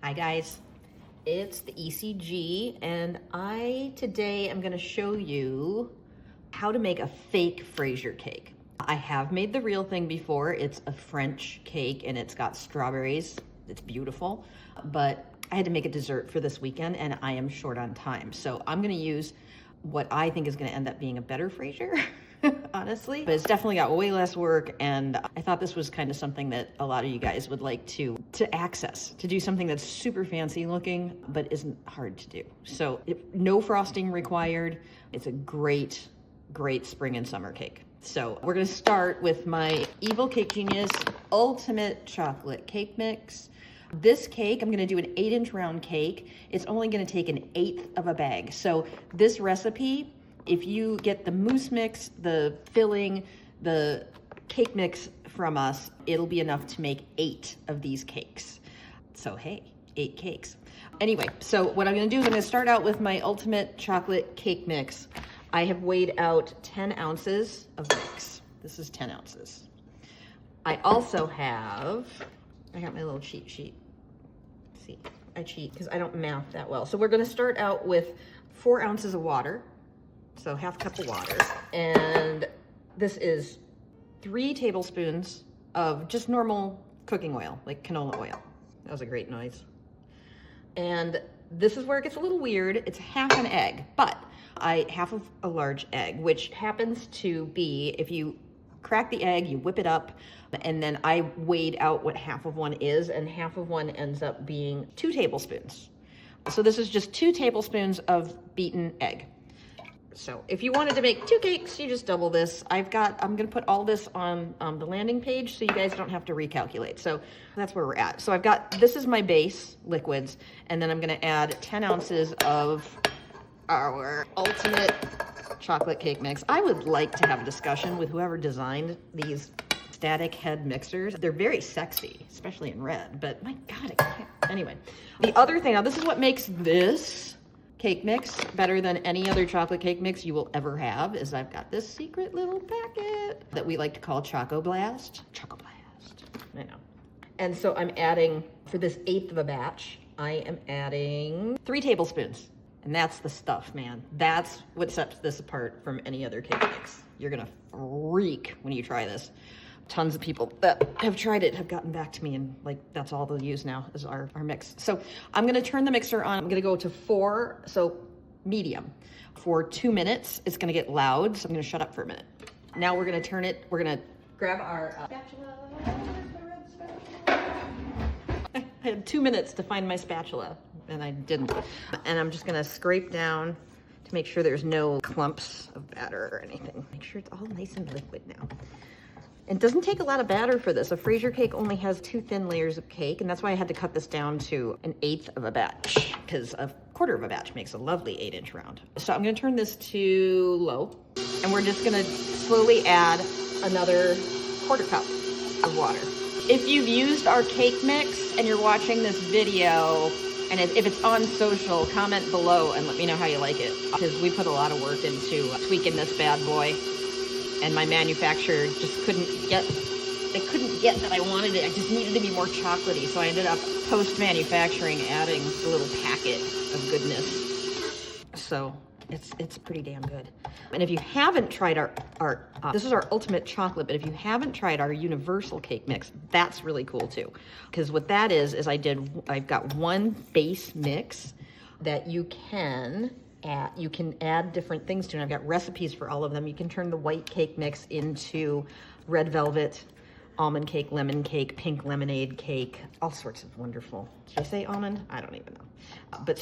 Hi guys, it's the ECG and today I'm gonna show you how to make a fake Frasier cake. I have made the real thing before. It's a French cake and it's got strawberries. It's beautiful, but I had to make a dessert for this weekend and I am short on time. So I'm gonna use what I think is gonna end up being a better Frasier. Honestly, but it's definitely got way less work, and I thought this was kind of something that a lot of you guys would like to access, to do something that's super fancy looking but isn't hard to do. So no frosting required. It's a great spring and summer cake. So we're gonna start with my Evil Cake Genius Ultimate Chocolate Cake Mix. This cake, I'm gonna do an 8-inch round cake. It's only gonna take 1/8 of a bag. So this recipe, if you get the mousse mix, the filling, the cake mix from us, it'll be enough to make 8 of these cakes. So hey, 8 cakes. Anyway, so what I'm gonna do is I'm gonna start out with my ultimate chocolate cake mix. I have weighed out 10 ounces of mix. This is 10 ounces. I also have, I got my little cheat sheet. See, I cheat because I don't math that well. So we're gonna start out with 4 ounces of water. So half cup of water, and this is 3 tablespoons of just normal cooking oil, like canola oil. That was a great noise. And this is where it gets a little weird. It's half an egg, but half of a large egg, which happens to be, if you crack the egg, you whip it up, and then I weighed out what half of one is, and half of one ends up being 2 tablespoons. So this is just 2 tablespoons of beaten egg. So if you wanted to make 2 cakes, you just double this. I'm gonna put all this on the landing page so you guys don't have to recalculate. So that's where we're at. So this is my base liquids, and then I'm gonna add 10 ounces of our ultimate chocolate cake mix. I would like to have a discussion with whoever designed these static head mixers. They're very sexy, especially in red, but my God, I can't. Anyway, the other thing, now this is what makes this cake mix better than any other chocolate cake mix you will ever have, is I've got this secret little packet that we like to call Choco Blast. Choco Blast, I know. And so I'm adding, for this 1/8 of a batch, I am adding 3 tablespoons. And that's the stuff, man. That's what sets this apart from any other cake mix. You're gonna freak when you try this. Tons of people that have tried it have gotten back to me, and like that's all they'll use now is our mix. So I'm gonna turn the mixer on. I'm gonna go to 4, so medium, for 2 minutes. It's gonna get loud, so I'm gonna shut up for a minute. Now we're gonna turn it, we're gonna grab our spatula. I had 2 minutes to find my spatula, and I didn't. And I'm just gonna scrape down to make sure there's no clumps of batter or anything. Make sure it's all nice and liquid now. It doesn't take a lot of batter for this. A Frasier cake only has 2 thin layers of cake, and that's why I had to cut this down to 1/8 of a batch, because 1/4 of a batch makes a lovely 8-inch round. So I'm gonna turn this to low, and we're just gonna slowly add another 1/4 cup of water. If you've used our cake mix and you're watching this video, and if it's on social, comment below and let me know how you like it, because we put a lot of work into tweaking this bad boy. And my manufacturer just couldn't get that I wanted it. I just needed to be more chocolatey. So I ended up post-manufacturing adding a little packet of goodness. So it's pretty damn good. And if you haven't tried this is our ultimate chocolate, but if you haven't tried our universal cake mix, that's really cool too. Because what that is I've got one base mix that you can add different things to, and I've got recipes for all of them. You can turn the white cake mix into red velvet, almond cake, lemon cake, pink lemonade cake, all sorts of wonderful. Did I say almond? I don't even know. But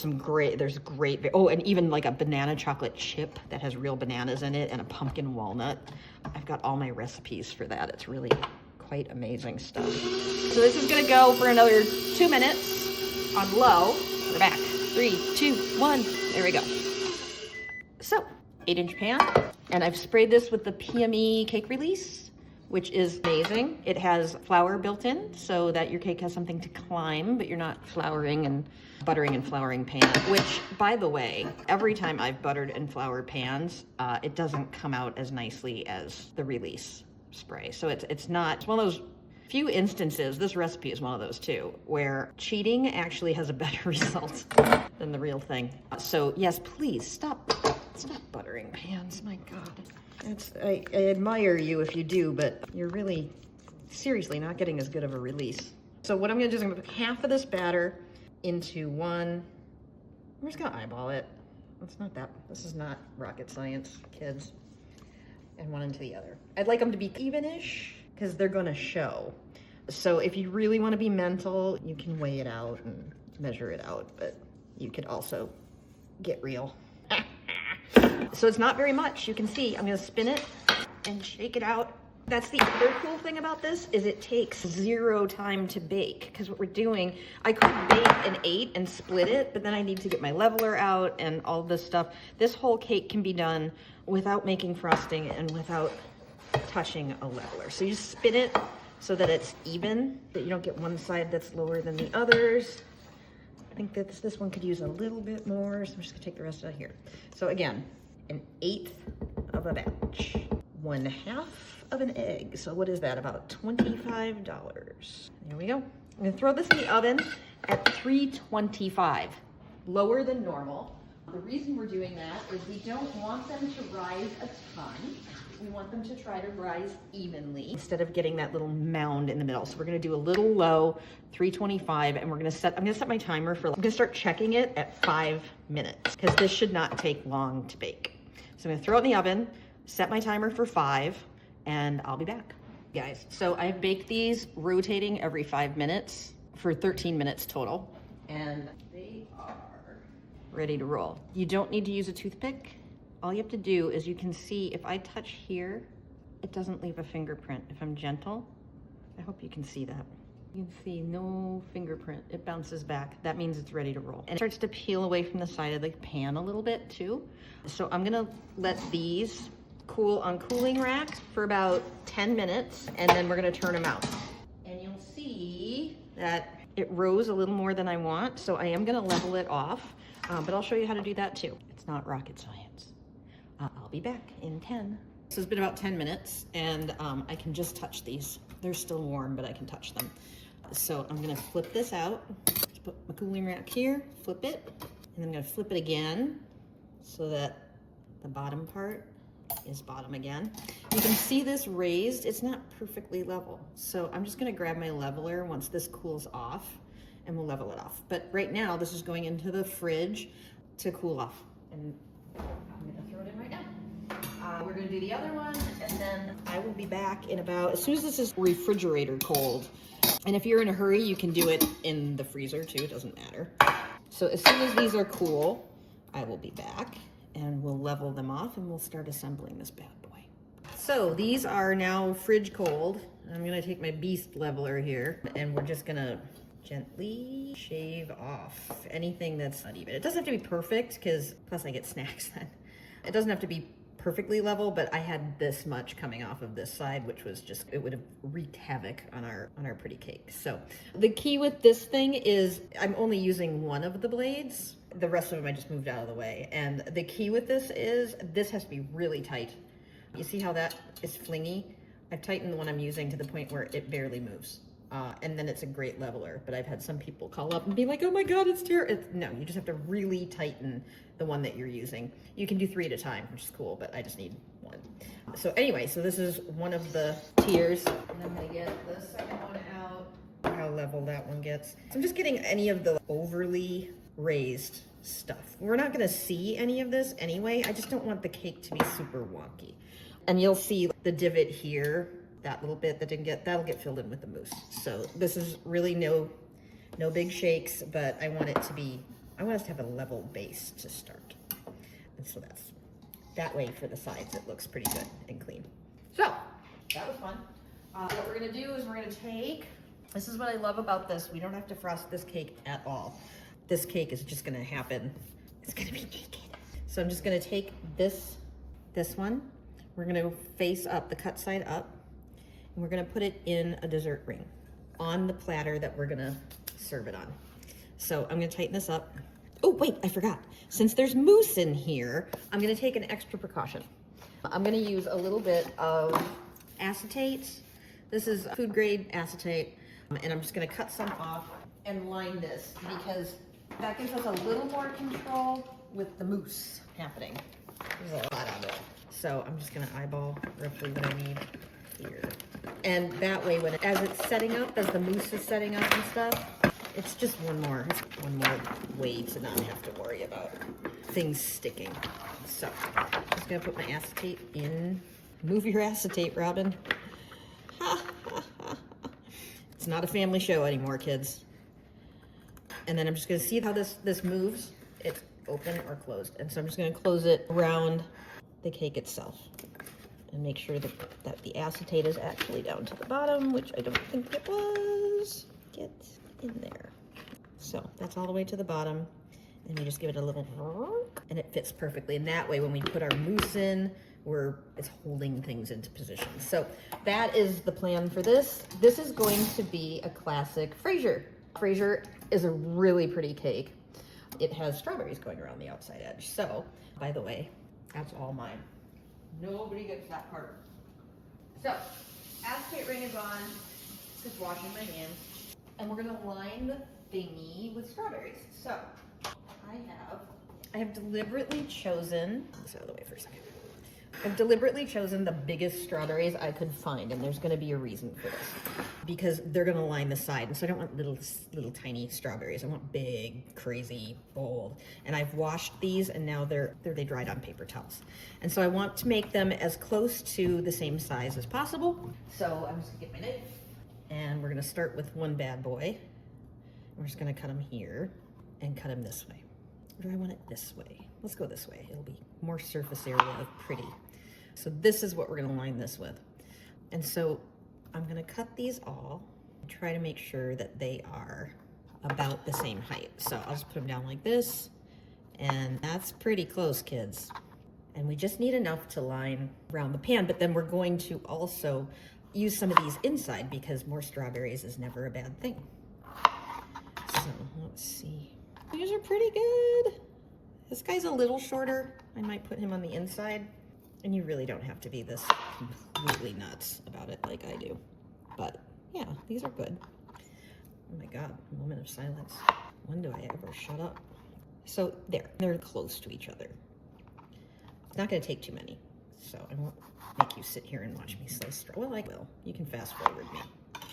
there's great, oh, and even like a banana chocolate chip that has real bananas in it, and a pumpkin walnut. I've got all my recipes for that. It's really quite amazing stuff. So this is gonna go for another 2 minutes on low. We're back. 3, 2, 1, there we go. So, 8-inch pan, and I've sprayed this with the PME cake release, which is amazing. It has flour built in so that your cake has something to climb, but you're not buttering and flouring pan, which, by the way, every time I've buttered and floured pans, it doesn't come out as nicely as the release spray. So it's one of those few instances, this recipe is one of those too, where cheating actually has a better result than the real thing. So yes, please stop buttering pans, my God. I admire you if you do, but you're really seriously not getting as good of a release. So what I'm gonna do is I'm gonna put half of this batter into one. I'm just gonna eyeball it. This is not rocket science, kids. And one into the other. I'd like them to be even-ish because they're gonna show. So if you really wanna be mental, you can weigh it out and measure it out, but you could also get real. So it's not very much. You can see, I'm gonna spin it and shake it out. That's the other cool thing about this is it takes 0 time to bake, because what we're doing, I could bake an 8 and split it, but then I need to get my leveler out and all this stuff. This whole cake can be done without making frosting and without touching a leveler. So you just spin it so that it's even, that you don't get one side that's lower than the others. I think that this one could use a little bit more, so I'm just gonna take the rest out here. So again, 1/8 of a batch, 1/2 of an egg. So what is that, about $25? There we go. I'm gonna throw this in the oven at 325, lower than normal. The reason we're doing that is we don't want them to rise a ton. We want them to try to rise evenly instead of getting that little mound in the middle. So we're gonna do a little low, 325, and I'm gonna set my timer for, I'm gonna start checking it at 5 minutes, because this should not take long to bake. So I'm gonna throw it in the oven, set my timer for 5, and I'll be back. Guys, so I've baked these rotating every 5 minutes for 13 minutes total, and they are ready to roll. You don't need to use a toothpick. All you have to do is, you can see if I touch here, it doesn't leave a fingerprint. If I'm gentle, I hope you can see that. You can see no fingerprint, it bounces back. That means it's ready to roll. And it starts to peel away from the side of the pan a little bit too. So I'm gonna let these cool on cooling rack for about 10 minutes, and then we're gonna turn them out. And you'll see that it rose a little more than I want, so I am gonna level it off, but I'll show you how to do that too. It's not rocket science. I'll be back in 10. So it's been about 10 minutes, and I can just touch these. They're still warm, but I can touch them. So I'm gonna flip this out. Just put my cooling rack here, flip it, and I'm gonna flip it again so that the bottom part is bottom again. You can see this raised, it's not perfectly level. So I'm just gonna grab my leveler once this cools off, and we'll level it off. But right now, this is going into the fridge to cool off. And I'm gonna throw it in right now. We're gonna do the other one, and then I will be back in about, as soon as this is refrigerator cold. And if you're in a hurry, you can do it in the freezer too, it doesn't matter. So as soon as these are cool, I will be back, and we'll level them off, and we'll start assembling this bad boy. So these are now fridge cold. I'm gonna take my beast leveler here, and we're just gonna gently shave off anything that's uneven. It doesn't have to be perfect, because plus I get snacks then. It doesn't have to be perfectly level, but I had this much coming off of this side, which was just, it would have wreaked havoc on our pretty cake. So the key with this thing is I'm only using one of the blades. The rest of them I just moved out of the way. And the key with this is, this has to be really tight. You see how that is flingy? I've tightened the one I'm using to the point where it barely moves. And then it's a great leveler, but I've had some people call up and be like, oh my God, it's terrible. No, you just have to really tighten the one that you're using. You can do 3 at a time, which is cool, but I just need 1. So anyway, so this is one of the tiers. And I'm gonna get the second one out. How level that one gets. So I'm just getting any of the overly raised stuff. We're not gonna see any of this anyway. I just don't want the cake to be super wonky. And you'll see the divot here, that little bit that didn't get, that'll get filled in with the mousse. So this is really no big shakes, but I want it to be, I want us to have a level base to start. And so that's, that way for the sides, it looks pretty good and clean. So that was fun. What we're gonna do is we're gonna take, this is what I love about this. We don't have to frost this cake at all. This cake is just gonna happen. It's gonna be naked. So I'm just gonna take this one. We're gonna face up, the cut side up, and we're gonna put it in a dessert ring on the platter that we're gonna serve it on. So I'm gonna tighten this up. Oh wait, I forgot. Since there's mousse in here, I'm gonna take an extra precaution. I'm gonna use a little bit of acetate This is food grade acetate, and I'm just gonna cut some off and line this because that gives us a little more control with the mousse happening. There's a lot of it. So I'm just gonna eyeball roughly what I need here. And that way, as it's setting up, as the mousse is setting up and stuff, it's just one more way to not have to worry about things sticking. So I'm just gonna put my acetate in. Move your acetate, Robin. It's not a family show anymore, kids. And then I'm just gonna see how this moves. It's open or closed. And so I'm just gonna close it around the cake itself and make sure that the acetate is actually down to the bottom, which I don't think it was. Get in there. So that's all the way to the bottom. And we just give it a little honk, and it fits perfectly. And that way, when we put our mousse in, it's holding things into position. So that is the plan for this. This is going to be a classic Frasier. Frasier is a really pretty cake. It has strawberries going around the outside edge. So, by the way, that's all mine. Nobody gets that part. So, acetate ring is on. Just washing my hands. And we're gonna line the thingy with strawberries. So, I have deliberately chosen, this out of the way for a second. I've deliberately chosen the biggest strawberries I could find, and there's gonna be a reason for this. Because they're gonna line the side, and so I don't want little tiny strawberries. I want big, crazy, bold. And I've washed these, and now they dried on paper towels. And so I want to make them as close to the same size as possible. So I'm just gonna get my knife, and we're gonna start with one bad boy. We're just gonna cut them here, and cut them this way. Or do I want it this way? Let's go this way. It'll be more surface area of pretty. So this is what we're gonna line this with. And so I'm gonna cut these all and try to make sure that they are about the same height. So I'll just put them down like this, and that's pretty close, kids. And we just need enough to line around the pan, but then we're going to also use some of these inside because more strawberries is never a bad thing. So let's see. These are pretty good. This guy's a little shorter. I might put him on the inside. And you really don't have to be this completely nuts about it like I do. But yeah, these are good. Oh my God, moment of silence. When do I ever shut up? So there, they're close to each other. It's not gonna take too many. So I won't make you sit here and watch me slice well, I will. You can fast forward me.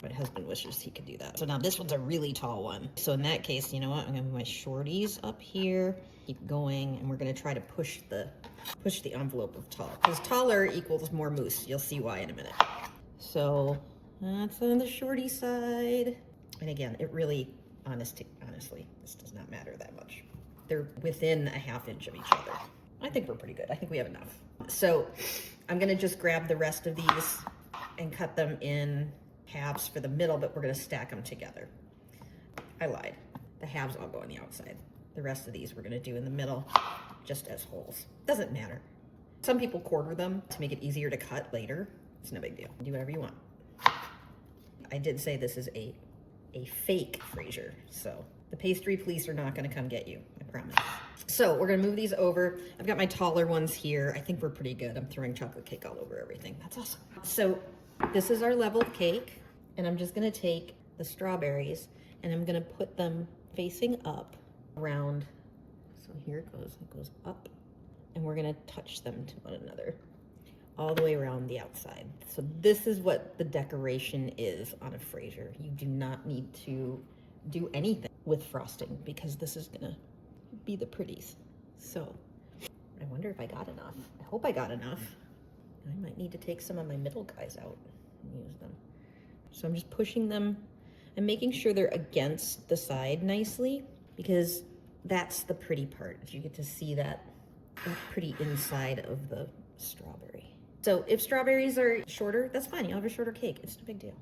My husband wishes he could do that. So now this one's a really tall one. So in that case, you know what? I'm gonna put my shorties up here, keep going, and we're gonna try to push the envelope of tall. Because taller equals more mousse. You'll see why in a minute. So that's on the shorty side. And again, it really, honestly, this does not matter that much. They're within a ½ inch of each other. I think we're pretty good. I think we have enough. So I'm gonna just grab the rest of these and cut them in halves for the middle, but we're gonna stack them together. I lied. The halves all go on the outside. The rest of these we're gonna do in the middle, just as holes. Doesn't matter. Some people quarter them to make it easier to cut later. It's no big deal. Do whatever you want. I did say this is a fake Frasier, so the pastry police are not gonna come get you, I promise. So we're gonna move these over. I've got my taller ones here. I think we're pretty good. I'm throwing chocolate cake all over everything. That's awesome. So this is our level cake, and I'm just gonna take the strawberries and I'm gonna put them facing up around. So here it goes up, and we're gonna touch them to one another all the way around the outside. So this is what the decoration is on a Frasier. You do not need to do anything with frosting because this is gonna be the pretties. So I wonder if I got enough. I hope I got enough. I might need to take some of my middle guys out and use them. So I'm just pushing them and making sure they're against the side nicely, because that's the pretty part. You get to see that pretty inside of the strawberry. So if strawberries are shorter, that's fine. You'll have a shorter cake. It's no big deal.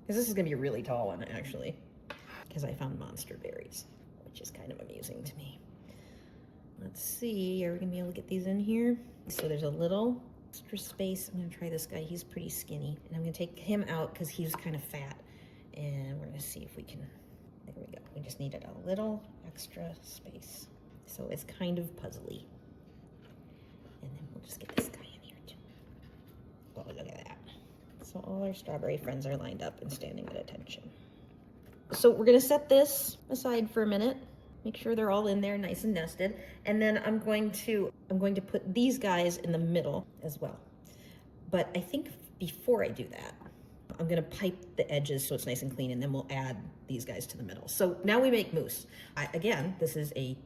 Because this is gonna be a really tall one, actually, because I found monster berries, which is kind of amusing to me. Let's see, are we gonna be able to get these in here? So there's a little extra space. I'm gonna try this guy. He's pretty skinny, and I'm gonna take him out because he's kind of fat, and we're gonna see if we can. There we go. We just needed a little extra space, so it's kind of puzzly. And then we'll just get this guy in here too. Oh, look at that! So all our strawberry friends are lined up and standing at attention. So we're gonna set this aside for a minute. Make sure they're all in there nice and nested. And then I'm going to put these guys in the middle as well. But I think before I do that, I'm gonna pipe the edges so it's nice and clean, and then we'll add these guys to the middle. So now we make mousse. Again, this is a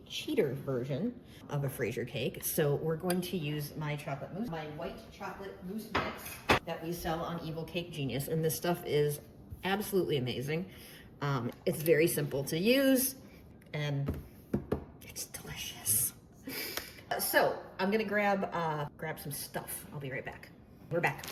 cheater version of a Frasier cake. So we're going to use my chocolate mousse, my white chocolate mousse mix that we sell on Evil Cake Genius. And this stuff is absolutely amazing. It's very simple to use and it's delicious. So I'm gonna grab some stuff. I'll be right back. We're back.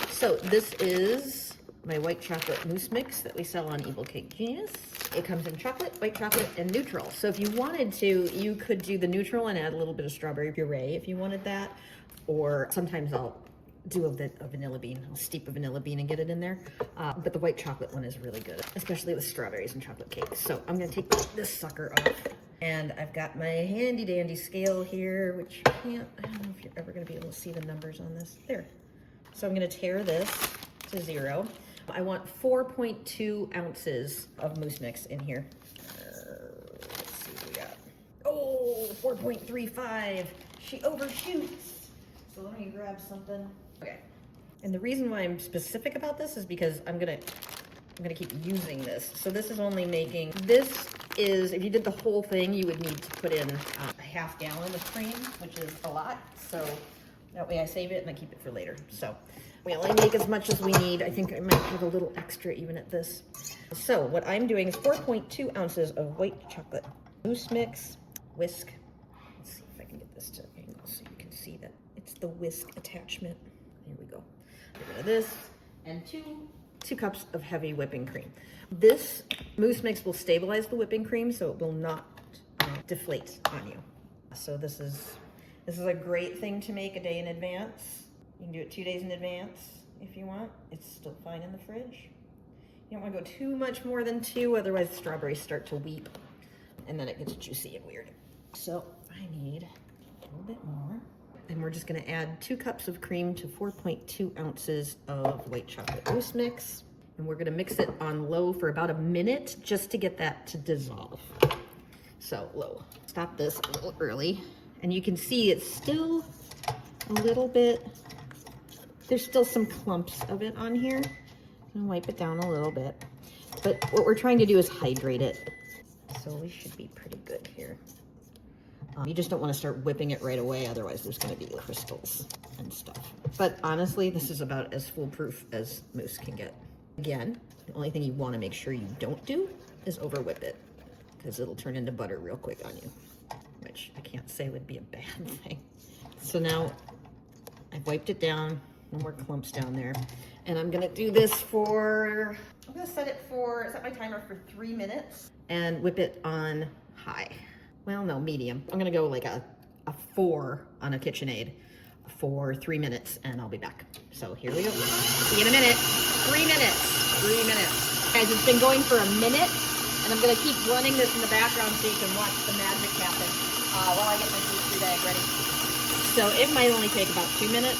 So this is my white chocolate mousse mix that we sell on Evil Cake Genius. It comes in chocolate, white chocolate, and neutral. So if you wanted to, you could do the neutral and add a little bit of strawberry puree if you wanted that. Or sometimes I'll do a vanilla bean. I'll steep a vanilla bean and get it in there. But the white chocolate one is really good, especially with strawberries and chocolate cake. So I'm gonna take this sucker off. And I've got my handy dandy scale here, which I don't know if you're ever gonna be able to see the numbers on this. There. So I'm gonna tare this to 0. I want 4.2 ounces of mousse mix in here. Let's see what we got. Oh, 4.35. She overshoots. So let me grab something. Okay. And the reason why I'm specific about this is because I'm gonna keep using this. So this is only making, this is, if you did the whole thing, you would need to put in a half gallon of cream, which is a lot. So that way I save it and I keep it for later. So we only make as much as we need. I think I might have a little extra even at this. So what I'm doing is 4.2 ounces of white chocolate mousse mix, whisk. Let's see if I can get this to angle so you can see that it's the whisk attachment. Here we go. Get rid of this, and two cups of heavy whipping cream. This mousse mix will stabilize the whipping cream so it will not deflate on you. So this is a great thing to make a day in advance. You can do it 2 days in advance if you want. It's still fine in the fridge. You don't want to go too much more than 2, otherwise the strawberries start to weep and then it gets juicy and weird. So I need a little bit more. And we're just going to add 2 cups of cream to 4.2 ounces of white chocolate mousse mix. And we're going to mix it on low for about a minute just to get that to dissolve. So low. Stop this a little early. And you can see it's still a little bit, there's still some clumps of it on here. I'm gonna wipe it down a little bit. But what we're trying to do is hydrate it. So we should be pretty good here. You just don't want to start whipping it right away, otherwise there's going to be crystals and stuff. But honestly, this is about as foolproof as mousse can get. Again, the only thing you want to make sure you don't do is over whip it, because it'll turn into butter real quick on you, which I can't say would be a bad thing. So now I've wiped it down, no more clumps down there. And I'm gonna do this for, I'm gonna set my timer for 3 minutes and whip it on high. Well, no, medium. I'm gonna go like a 4 on a KitchenAid for 3 minutes and I'll be back. So here we go. See you in a minute. 3 minutes. 3 minutes. Guys, it's been going for a minute and I'm gonna keep running this in the background so you can watch the magic happen while I get my pastry bag ready. So it might only take about 2 minutes.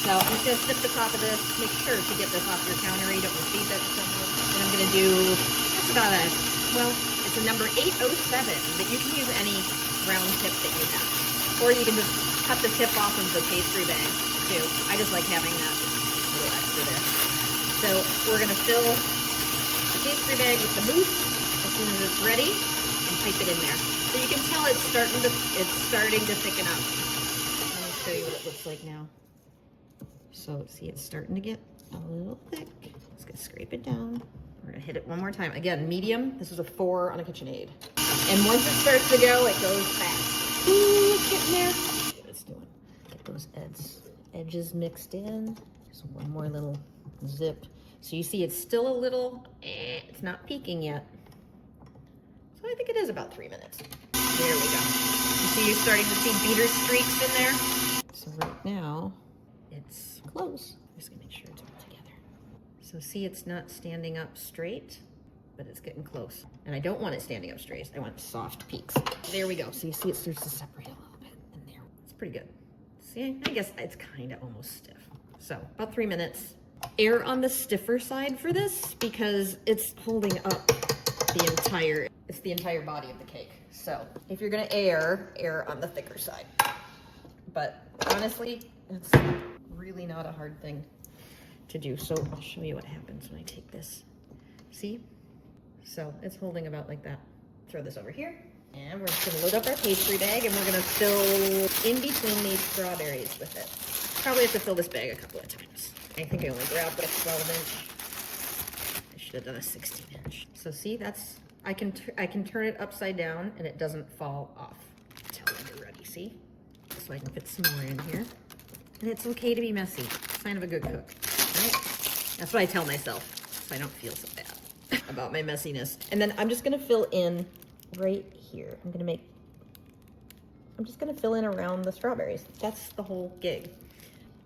So I'm just gonna snip the top of this. Make sure to get this off your counter. You don't want to feed that to someone. And I'm gonna do just about it's a number 807, but you can use any round tip that you have. Or you can just cut the tip off of the pastry bag too. I just like having that little extra there. So we're gonna fill the pastry bag with the mousse as soon as it's ready and pipe it in there. So you can tell it's starting to thicken up. Let me show you what it looks like now. So see, it's starting to get a little thick. Just gonna scrape it down. We're gonna hit it one more time. Again, medium. This is a 4 on a KitchenAid. And once it starts to go, it goes fast. Ooh, it's getting there. See what it's doing. Get those edges mixed in. Just one more little zip. So you see it's still a little, it's not peaking yet. So I think it is about 3 minutes. There we go. You see you're starting to see beater streaks in there. So right now, it's close. I'm just gonna make sure it's all together. So see, it's not standing up straight, but it's getting close. And I don't want it standing up straight. I want soft peaks. There we go. So you see it starts to separate a little bit in there. It's pretty good. See, I guess it's kind of almost stiff. So about 3 minutes. err on the stiffer side for this because it's holding up the entire body of the cake. So if you're gonna err on the thicker side. But honestly, it's really not a hard thing to do. So I'll show you what happens when I take this. See? So it's holding about like that. Throw this over here. And we're just gonna load up our pastry bag and we're gonna fill in between these strawberries with it. Probably have to fill this bag a couple of times. I think I only grabbed a 12 inch. I should have done a 16 inch. So see, that's, I can turn it upside down and it doesn't fall off until you're ready, see? So I can fit some more in here. And it's okay to be messy. Sign of a good cook, right? That's what I tell myself, so I don't feel so bad about my messiness. And then I'm just gonna fill in right here. I'm just gonna fill in around the strawberries. That's the whole gig.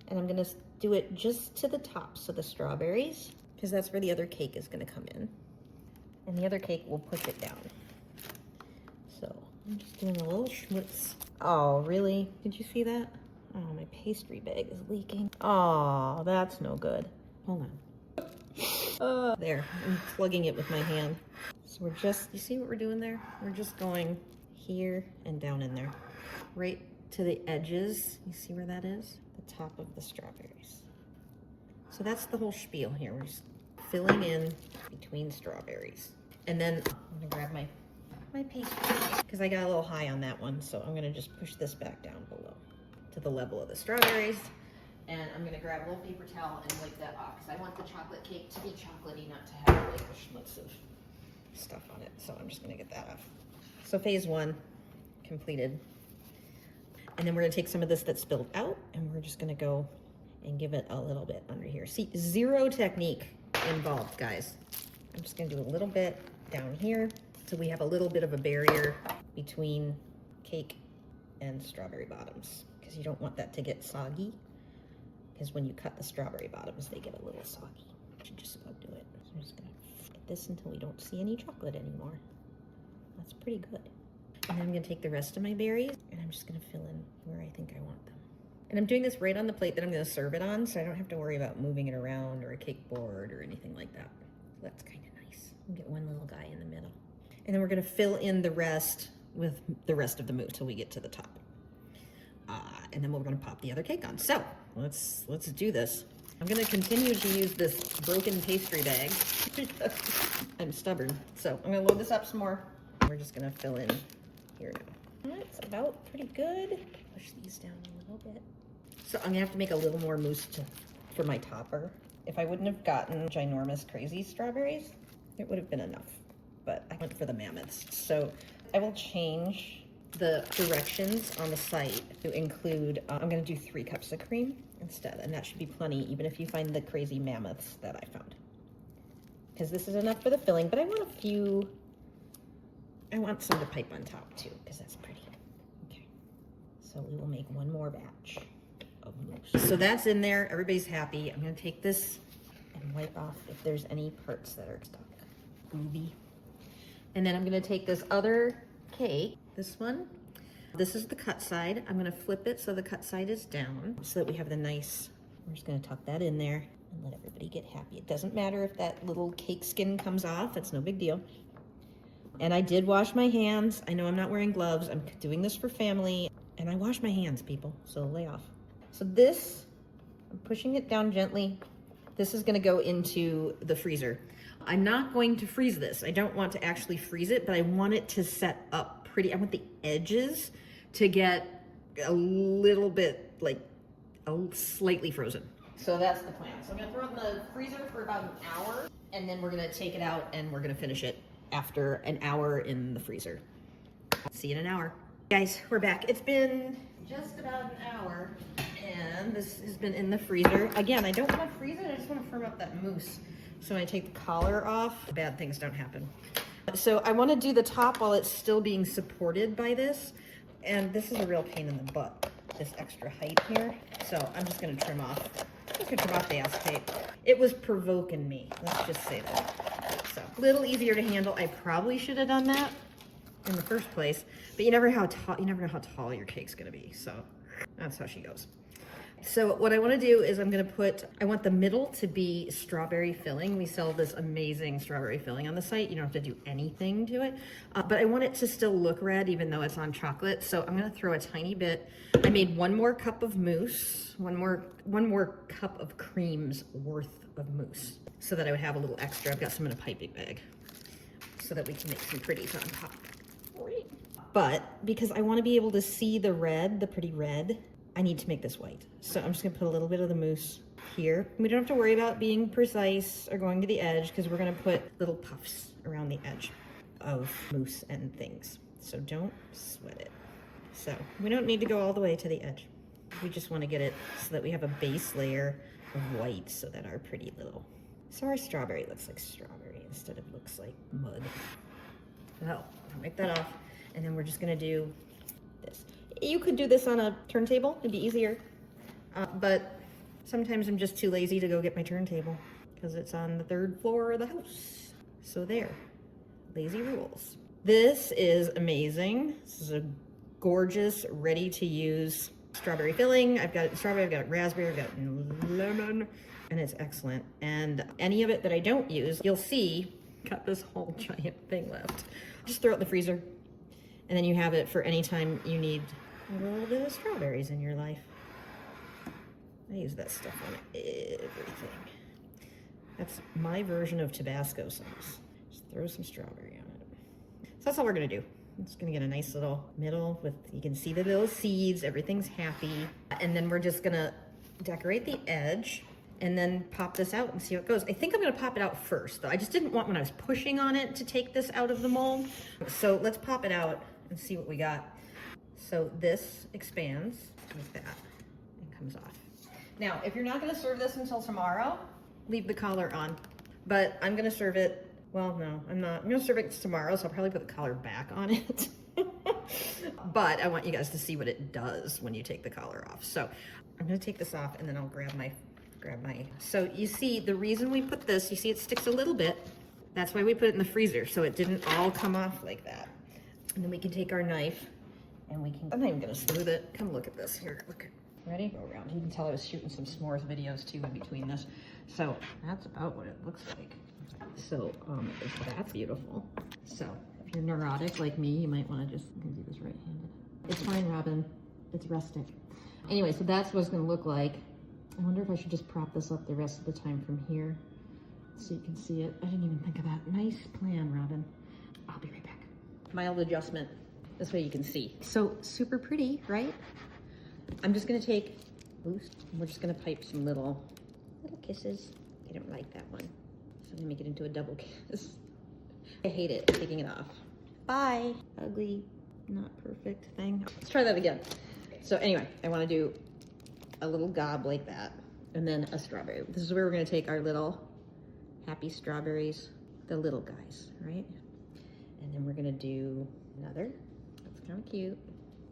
And I'm gonna do it just to the tops of the strawberries, because that's where the other cake is gonna come in. And the other cake will push it down. So I'm just doing a little schmutz. Oh, really? Did you see that? Oh, my pastry bag is leaking. Oh, that's no good. Hold on. There, I'm plugging it with my hand. So we're just, you see what we're doing there? We're just going here and down in there. Right to the edges. You see where that is? The top of the strawberries. So that's the whole spiel here. We're just filling in between strawberries. And then I'm gonna grab my pastry because I got a little high on that one. So I'm gonna just push this back down below to the level of the strawberries. And I'm gonna grab a little paper towel and wipe that off because I want the chocolate cake to be chocolatey, not to have like a schmutz of stuff on it. So I'm just gonna get that off. So phase one completed. And then we're gonna take some of this that spilled out and we're just gonna go and give it a little bit under here. See, zero technique involved, guys. I'm just gonna do a little bit down here so we have a little bit of a barrier between cake and strawberry bottoms because you don't want that to get soggy because when you cut the strawberry bottoms, they get a little soggy. I should just about do it. So I'm just gonna get this until we don't see any chocolate anymore. That's pretty good. And then I'm gonna take the rest of my berries and I'm just gonna fill in where I think I want them. And I'm doing this right on the plate that I'm gonna serve it on, so I don't have to worry about moving it around or a cake board or anything like that. So that's kind of nice. I'll get one little guy in the middle. And then we're gonna fill in the rest with the rest of the mousse till we get to the top. And then we're gonna pop the other cake on. So let's do this. I'm gonna continue to use this broken pastry bag. I'm stubborn. So I'm gonna load this up some more. We're just gonna fill in here now. That's about pretty good. Push these down a little bit. So I'm gonna have to make a little more mousse for my topper. If I wouldn't have gotten ginormous crazy strawberries, it would have been enough. But I went for the mammoths. So I will change the directions on the site to include, I'm gonna do 3 cups of cream instead, and that should be plenty even if you find the crazy mammoths that I found. Because this is enough for the filling, but I want some to pipe on top too, because that's pretty. Okay, so we will make one more batch of mousse. So that's in there, everybody's happy. I'm gonna take this and wipe off if there's any parts that are stuck. Gooby. And then I'm gonna take this other cake, this one. This is the cut side. I'm gonna flip it so the cut side is down so that we have the nice, we're just gonna tuck that in there and let everybody get happy. It doesn't matter if that little cake skin comes off, it's no big deal. And I did wash my hands. I know I'm not wearing gloves. I'm doing this for family. And I wash my hands, people, so lay off. So this, I'm pushing it down gently. This is gonna go into the freezer. I'm not going to freeze this. I don't want to actually freeze it, but I want it to set up pretty. I want the edges to get a little bit, like, slightly frozen. So that's the plan. So I'm gonna throw it in the freezer for about an hour, and then we're gonna take it out and we're gonna finish it after an hour in the freezer. See you in an hour. Guys, we're back. It's been just about an hour and this has been in the freezer. Again, I don't want to freeze it, I just want to firm up that mousse. So when I take the collar off, bad things don't happen. So I want to do the top while it's still being supported by this. And this is a real pain in the butt, this extra height here. So I'm just going to trim off. I'm just going to trim off the ass tape. It was provoking me, let's just say that. So a little easier to handle. I probably should have done that in the first place, but you never know how tall your cake's gonna be. So that's how she goes. So what I want to do is I want the middle to be strawberry filling. We sell this amazing strawberry filling on the site. You don't have to do anything to it, but I want it to still look red even though it's on chocolate. So I'm going to throw a tiny bit. I made 1 more cup of mousse, one more cup of cream's worth of mousse so that I would have a little extra. I've got some in a piping bag so that we can make some pretties on top. But because I want to be able to see the red, the pretty red, I need to make this white. So I'm just gonna put a little bit of the mousse here. We don't have to worry about being precise or going to the edge because we're gonna put little puffs around the edge of mousse and things. So don't sweat it. So we don't need to go all the way to the edge. We just wanna get it so that we have a base layer of white so that our pretty little, so our strawberry looks like strawberry instead of looks like mud. So I'll make that off. And then we're just gonna do this. You could do this on a turntable, it'd be easier. But sometimes I'm just too lazy to go get my turntable because it's on the 3rd floor of the house. So there, lazy rules. This is amazing. This is a gorgeous, ready to use strawberry filling. I've got strawberry, I've got raspberry, I've got lemon, and it's excellent. And any of it that I don't use, you'll see, got this whole giant thing left. Just throw it in the freezer. And then you have it for any time you need a little bit of strawberries in your life. I use that stuff on everything. That's my version of Tabasco sauce. Just throw some strawberry on it. So that's all we're gonna do. It's gonna get a nice little middle with, you can see the little seeds, everything's happy. And then we're just gonna decorate the edge and then pop this out and see how it goes. I think I'm gonna pop it out first though. I just didn't want when I was pushing on it to take this out of the mold. So let's pop it out and see what we got. So this expands like that and comes off. Now, if you're not gonna serve this until tomorrow, leave the collar on. But I'm gonna serve it, well, no, I'm not. I'm gonna serve it tomorrow, so I'll probably put the collar back on it. But I want you guys to see what it does when you take the collar off. So I'm gonna take this off and then I'll grab my, so you see the reason we put this, you see it sticks a little bit. That's why we put it in the freezer, so it didn't all come off like that. And then we can take our knife and we can, I'm not even gonna smooth it. Come look at this here, look. Ready? Go around. You can tell I was shooting some s'mores videos too in between this. So that's about what it looks like. So that's beautiful. So if you're neurotic like me, you might wanna just, you can do this right-handed. It's fine, Robin, it's rustic. Anyway, so that's what it's gonna look like. I wonder if I should just prop this up the rest of the time from here so you can see it. I didn't even think of that. Nice plan, Robin. I'll be right back. Mild adjustment. This way you can see. So super pretty, right? I'm just gonna take mousse. We're just gonna pipe some little kisses. I don't like that one. So I'm gonna make it into a double kiss. I hate it, I'm taking it off. Bye. Ugly, not perfect thing. Let's try that again. So anyway, I wanna do a little gob like that, and then a strawberry. This is where we're gonna take our little happy strawberries, the little guys, right? And then we're gonna do another. That's kind of cute.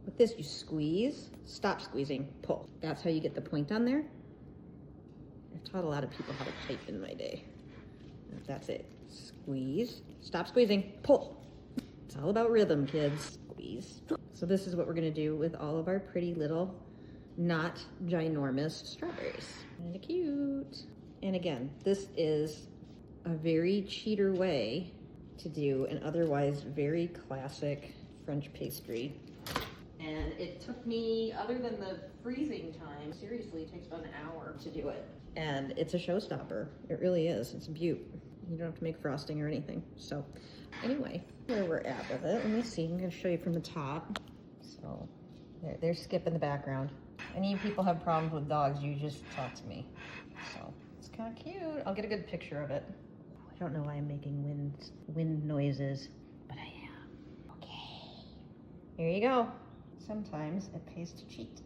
With this, you squeeze, stop squeezing, pull. That's how you get the point on there. I've taught a lot of people how to pipe in my day. That's it. Squeeze, stop squeezing, pull. It's all about rhythm, kids. Squeeze. So this is what we're gonna do with all of our pretty little, not ginormous strawberries. Kind of cute. And again, this is a very cheater way to do an otherwise very classic French pastry. And it took me, other than the freezing time, seriously, it takes about an hour to do it. And it's a showstopper. It really is. It's a beaut. You don't have to make frosting or anything. So anyway, where we're at with it, let me see. I'm gonna show you from the top. So there's Skip in the background. Any of you people have problems with dogs, you just talk to me. So it's kind of cute. I'll get a good picture of it. I don't know why I'm making wind noises, but I am. Okay. Here you go. Sometimes it pays to cheat.